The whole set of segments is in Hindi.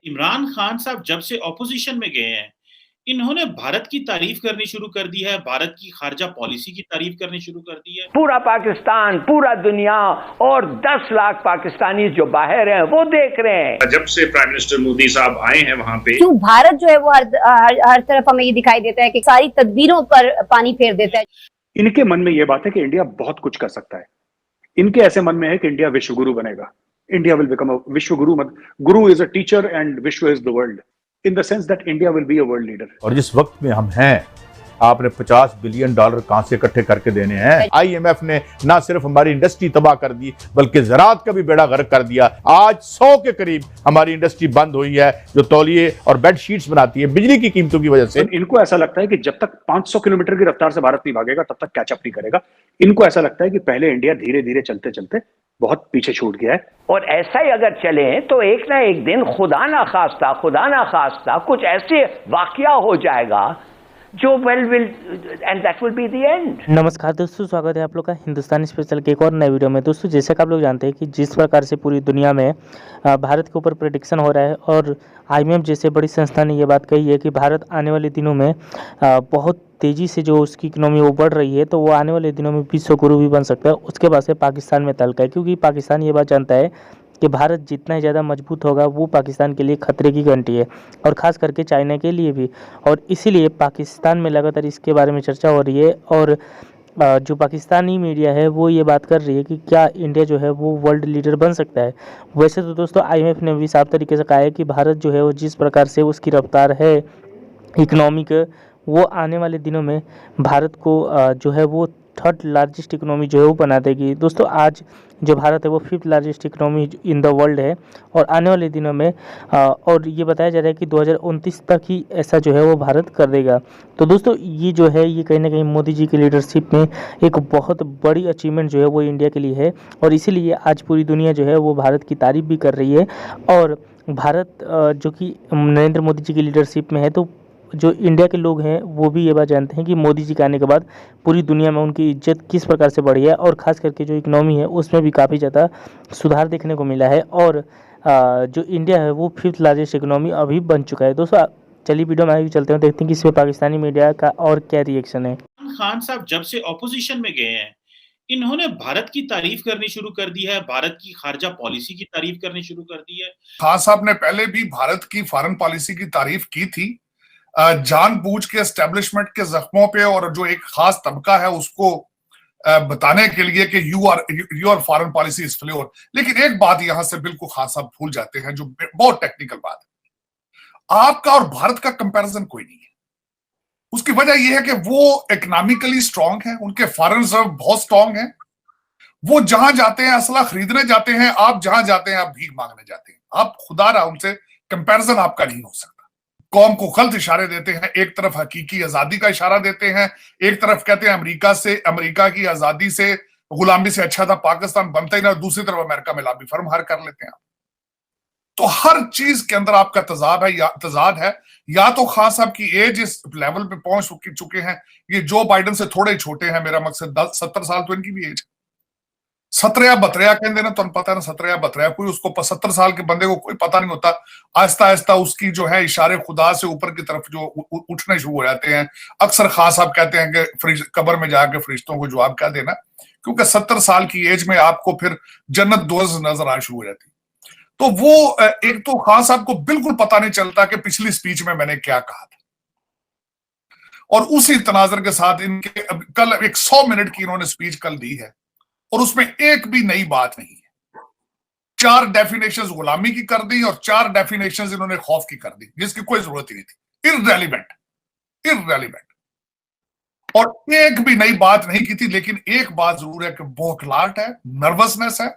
इमरान खान साहब जब से ऑपोजिशन में गए हैं, इन्होंने भारत की तारीफ करनी शुरू कर दी है, भारत की खारजा पॉलिसी की तारीफ करनी शुरू कर दी है। पूरा पाकिस्तान, पूरा दुनिया और 10 लाख पाकिस्तानी जो बाहर हैं वो देख रहे हैं। जब से प्राइम मिनिस्टर मोदी साहब आए हैं वहाँ पे, क्यों भारत जो है वो हर तरफ हमें ये दिखाई देता है कि सारी तदबीरों पर पानी फेर देता है। इनके मन में ये बात है कि इंडिया बहुत कुछ कर सकता है। इनके ऐसे मन में है कि इंडिया विश्व गुरु बनेगा। इंडिया विल बिकम अ विश्व गुरु। गुरु इज अ टीचर एंड विश्व is the world, in the sense that India will be a world leader. और जिस वक्त में हम हैं, आपने $50 बिलियन कहां से इकट्ठे करके देने हैं? IMF ने ना सिर्फ हमारी इंडस्ट्री तबाह कर दी बल्कि ज़राअत का भी बेड़ा गर्क कर दिया। आज 100 के करीब हमारी इंडस्ट्री बंद हुई है जो तौलिए और बेडशीट्स बनाती है बिजली की कीमतों की वजह से। इनको ऐसा लगता है कि जब तक 500 किलोमीटर की रफ्तार से भारत नहीं भागेगा तब तक कैचअप नहीं करेगा। इनको ऐसा लगता है कि पहले इंडिया धीरे धीरे चलते चलते बहुत पीछे छूट गया है। और ऐसा ही अगर चले तो एक ना एक दिन खुदा ना खास्ता कुछ ऐसे वाकया हो जाएगा जो will and that will be the end. नमस्कार दोस्तों, स्वागत है आप लोग का हिंदुस्तानी स्पेशल के एक और नए वीडियो में। दोस्तों, जैसे कि आप लोग जानते हैं कि जिस प्रकार से पूरी दुनिया में भारत के ऊपर प्रेडिक्शन हो रहा है और IMF जैसे बड़ी संस्था ने ये बात कही है कि भारत आने वाले दिनों में बहुत तेज़ी से जो उसकी इकोनॉमी वो बढ़ रही है, तो वो आने वाले दिनों में विश्व गुरु भी बन सकता है। उसके बाद से पाकिस्तान में तल्क है, क्योंकि पाकिस्तान ये बात जानता है कि भारत जितना ही ज़्यादा मजबूत होगा वो पाकिस्तान के लिए खतरे की घंटी है, और ख़ास करके चाइना के लिए भी। और इसीलिए पाकिस्तान में लगातार इसके बारे में चर्चा हो रही है, और जो पाकिस्तानी मीडिया है वो ये बात कर रही है कि क्या इंडिया जो है वो वर्ल्ड लीडर बन सकता है। वैसे तो दोस्तों IMF ने भी साफ तरीके से कहा है कि भारत जो है वो जिस प्रकार से उसकी रफ्तार है इकोनॉमिक, वो आने वाले दिनों में भारत को जो है वो 3rd लार्जेस्ट इकोनॉमी जो है वो बना देगी। दोस्तों, आज जो भारत है वो 5th largest economy in the world है, और आने वाले दिनों में और ये बताया जा रहा है कि 2029 तक ही ऐसा जो है वो भारत कर देगा। तो दोस्तों, ये जो है ये कहीं ना कहीं मोदी जी की लीडरशिप में एक बहुत बड़ी अचीवमेंट जो है वो इंडिया के लिए है, और इसीलिए आज पूरी दुनिया जो है वो भारत की तारीफ भी कर रही है। और भारत जो कि नरेंद्र मोदी जी की लीडरशिप में है, तो जो इंडिया के लोग हैं वो भी ये बात जानते हैं कि मोदी जी के आने के बाद पूरी दुनिया में उनकी इज्जत किस प्रकार से बढ़ी है, और ख़ास करके जो इकोनॉमी है उसमें भी काफ़ी ज़्यादा सुधार देखने को मिला है, और जो इंडिया है वो 5th लार्जेस्ट इकोनॉमी अभी बन चुका है। दोस्तों, चलिए वीडियो में आगे चलते हैं, देखते हैं कि इसमें पाकिस्तानी मीडिया का और क्या रिएक्शन है। खान साहब जब से ऑपोजिशन में गए हैं, इन्होंने भारत की तारीफ करनी शुरू कर दी है, भारत की खारजा पॉलिसी की तारीफ करनी शुरू कर दी है। खान साहब ने पहले भी भारत की फॉरेन पॉलिसी की तारीफ की थी, जानबूझ के एस्टेब्लिशमेंट के जख्मों पे और जो एक खास तबका है उसको बताने के लिए कि your foreign policy is floor. लेकिन एक बात यहां से बिल्कुल खान साहब भूल जाते हैं जो बहुत टेक्निकल बात है। आपका और भारत का कंपैरिजन कोई नहीं है। उसकी वजह यह है कि वो इकोनॉमिकली स्ट्रांग है, उनके फॉरेन रिजर्व बहुत स्ट्रांग है। वो जहां जाते हैं असला खरीदने जाते हैं, आप जहां जाते हैं आप भीख मांगने जाते हैं। आप खुदारा उनसे कंपैरिजन आपका नहीं हो सकता। कौम को गलत इशारे देते हैं, एक तरफ हकीकी आजादी का इशारा देते हैं, एक तरफ कहते हैं अमेरिका की आजादी से गुलामी से अच्छा था पाकिस्तान बनता ही ना, दूसरी तरफ अमेरिका में लाबी फर्म हार कर लेते हैं। तो हर चीज के अंदर आपका तजाद है। या तो खान साहब की एज इस लेवल पे पहुंच चुके हैं, ये जो बाइडन से थोड़े छोटे हैं, मेरा मकसद 70 साल तो इनकी भी एज, 17 बतरिया कहते ना, तो पता ना 17 बतरिया, कोई उसको 70 साल के बंदे को कोई पता नहीं होता। आहिस्ता आहिस्ता उसकी जो है इशारे खुदा से ऊपर की तरफ जो उठने शुरू हो जाते हैं। अक्सर खान साहब कहते हैं कि कब्र में जाके फरिश्तों को जवाब क्या देना, क्योंकि 70 साल की एज में आपको फिर जन्नत दोज़ नजर आना शुरू हो जाती। तो वो एक तो खान साहब को बिल्कुल पता नहीं चलता कि पिछली स्पीच में मैंने क्या कहा था, और उसी तनाजर के साथ इनके कल एक 100 मिनट की इन्होंने स्पीच कल दी है, और उसमें एक भी नई बात नहीं है। 4 डेफिनेशंस गुलामी की कर दी और 4 डेफिनेशंस इन्होंने खौफ की कर दी, जिसकी कोई जरूरत ही नहीं थी। इररेलेवेंट। और एक भी नई बात नहीं की थी। लेकिन एक बात जरूर है कि बौखलाहट है, नर्वसनेस है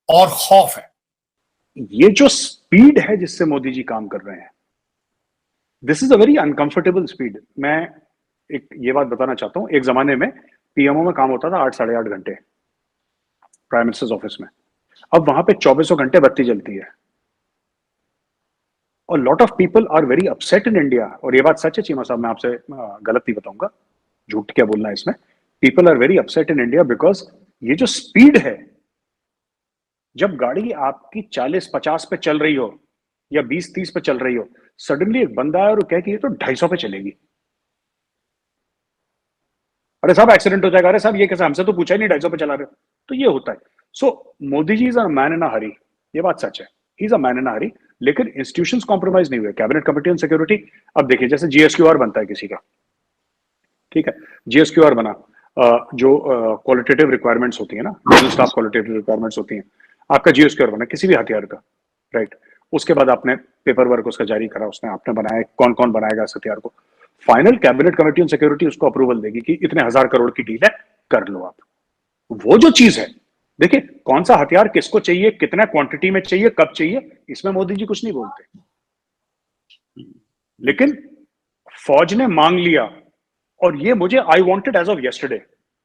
और खौफ है। ये जो स्पीड है जिससे मोदी जी काम कर रहे हैं, this is a very uncomfortable speed. मैं एक ये बात बताना चाहता हूं, एक जमाने में PMO में काम होता था 8 साढ़े 8 घंटे प्राइम मिनिस्टर्स ऑफिस में। अब वहां पे 24 घंटे बत्ती जलती है, और lot of people are very upset in India. और ये बात सच है चीमा साहब, मैं आपसे गलत नहीं बताऊंगा, झूठ क्या बोलना है इसमें। People are very upset in India because ये जो स्पीड है, जब गाड़ी आपकी 40-50 पे चल रही हो या 20-30 पे चल रही हो, सडनली एक बंदा है और कहे कि ये तो 250 पे चलेगी। अरे साहब एक्सीडेंट हो जाएगा, अरे साहब ये कैसे, हमसे तो पूछा ही नहीं 250 पे चला रहे हो। तो ये होता है। सो Modi ji is a man in अ हरी, ये बात सच है, he is a man in अ हरी, लेकिन इंस्टीट्यूशंस कॉम्प्रोमाइज नहीं हुए। कैबिनेट कमेटी ऑन सिक्योरिटी, अब देखिए जैसे जीएसक्यूआर बनता है किसी का, ठीक है, जीएसक्यूआर बना, जो क्वालिटेटिव रिक्वायरमेंट्स होती है ना, जनरल स्टाफ क्वालिटेटिव रिक्वायरमेंट्स होती हैं, आपका जीएसक्यूआर बना किसी भी हथियार का, राइट, उसके बाद आपने पेपर वर्क उसका जारी करा, उसने आपने बनाया, कौन कौन बनाएगा इस हथियार को, final cabinet committee on security उसको अप्रूवल देगी कि इतने 1000 करोड़ की डील है, कर लो आप। वो जो चीज है, देखिए कौन सा हथियार किसको चाहिए, कितना क्वांटिटी में चाहिए, कब चाहिए, इसमें मोदी जी कुछ नहीं बोलते। लेकिन फौज ने मांग लिया और ये मुझे I wanted as of yesterday,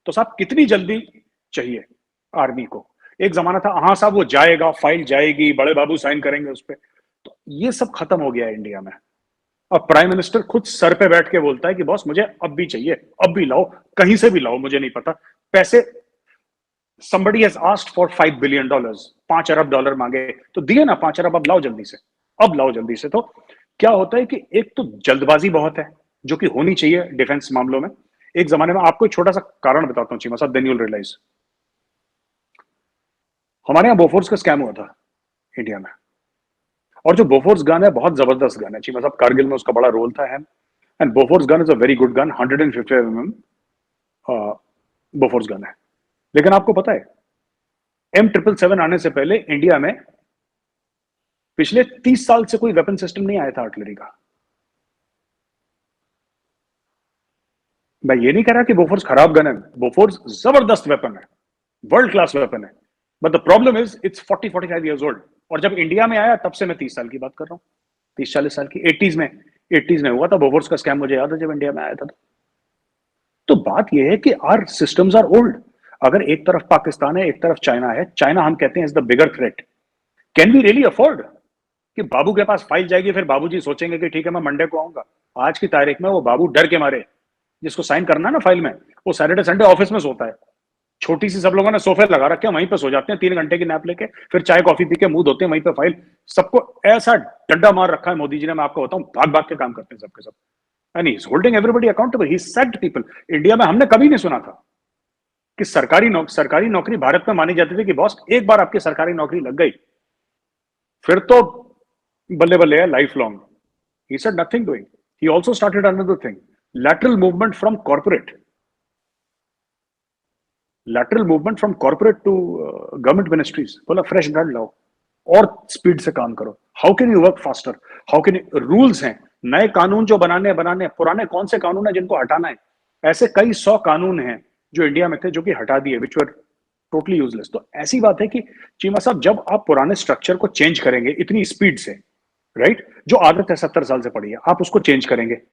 तो साहब कितनी जल्दी चाहिए आर्मी को। एक जमाना था हाँ साहब वो जाएगा, फाइल जाएगी, बड़े बाबू साइन करेंगे उस पर, तो ये सब खत्म हो गया है इंडिया में। अब प्राइम मिनिस्टर खुद सर पे बैठ के बोलता है कि बॉस मुझे अब भी चाहिए, अब भी लाओ, कहीं से भी लाओ, मुझे नहीं पता पैसे। somebody has asked for $5 billion, $5 अरब मांगे तो दिए ना 5 अरब, अब लाओ जल्दी से, अब लाओ जल्दी से। तो क्या होता है कि एक तो जल्दबाजी बहुत है जो कि होनी चाहिए डिफेंस मामलों में। एक जमाने में आपको एक छोटा सा कारण बताता हूं चीमा साहब, देन यू विल रियलाइज। हमारे यहाँ बोफोर्स का स्कैम हुआ था इंडिया में, और जो बोफोर्स गन है बहुत जबरदस्त गन है चीमा साहब, कारगिल में उसका बड़ा रोल था, and Bofors gun is a very good gun, 150 mm Bofors gun है। लेकिन आपको पता है M777 आने से पहले इंडिया में पिछले 30 साल से कोई वेपन सिस्टम नहीं आया था आर्टिलरी का। मैं ये नहीं कह रहा कि बोफोर्स खराब गन है, बोफोर्स जबरदस्त वेपन है, वर्ल्ड क्लास वेपन है, but the problem is it's 40-45 years old. और जब इंडिया में आया तब से मैं 30 साल की बात कर रहा हूँ, 30-40 साल की, 80s में हुआ था बोफोर्स का स्कैम, मुझे याद है जब इंडिया में आया था। तो बात यह है कि आर सिस्टम्स आर ओल्ड। अगर एक तरफ पाकिस्तान है, एक तरफ चाइना है, चाइना हम कहते हैं is the bigger threat, can we really afford कि बाबू के पास फाइल जाएगी, फिर बाबूजी सोचेंगे कि ठीक है मैं मंडे को आऊंगा। आज की तारीख में वो बाबू डर के मारे, जिसको साइन करना है ना फाइल में, वो सैटरडे संडे ऑफिस में सोता है, छोटी सी सब लोगों ने सोफे लगा रखे हैं, वहीं पे सो जाते हैं 3 घंटे की नैप लेके, फिर चाय कॉफी पी के मुंह धोते हैं, वहीं पे फाइल। सबको ऐसा डंडा मार रखा है मोदी जी ने, मैं आपको बताऊं, भाग भाग के काम करते हैं सबके सब, and he is holding everybody accountable, he sacked people. India में हमने कभी नहीं सुना था कि सरकारी नौकरी भारत में मानी जाती थी कि बॉस एक बार आपकी सरकारी नौकरी लग गई फिर तो बल्ले बल्ले है life long. He said nothing doing, he also started another thing, lateral movement from corporate to government ministries। बोला फ्रेश ब्लड लाओ और स्पीड से काम करो, how can you work faster, how can you, rules हैं, नए कानून जो बनाने, पुराने कौन से कानून है जिनको हटाना है, ऐसे कई 100 कानून हैं जो इंडिया में थे जो कि हटा दिए, विच वर टोटली यूजलेस। तो ऐसी बात है कि चीमा साहब जब आप पुराने स्ट्रक्चर को चेंज करेंगे इतनी स्पीड से, राइट, जो आदत है 70 साल से पड़ी है, आप उसको चेंज करेंगे,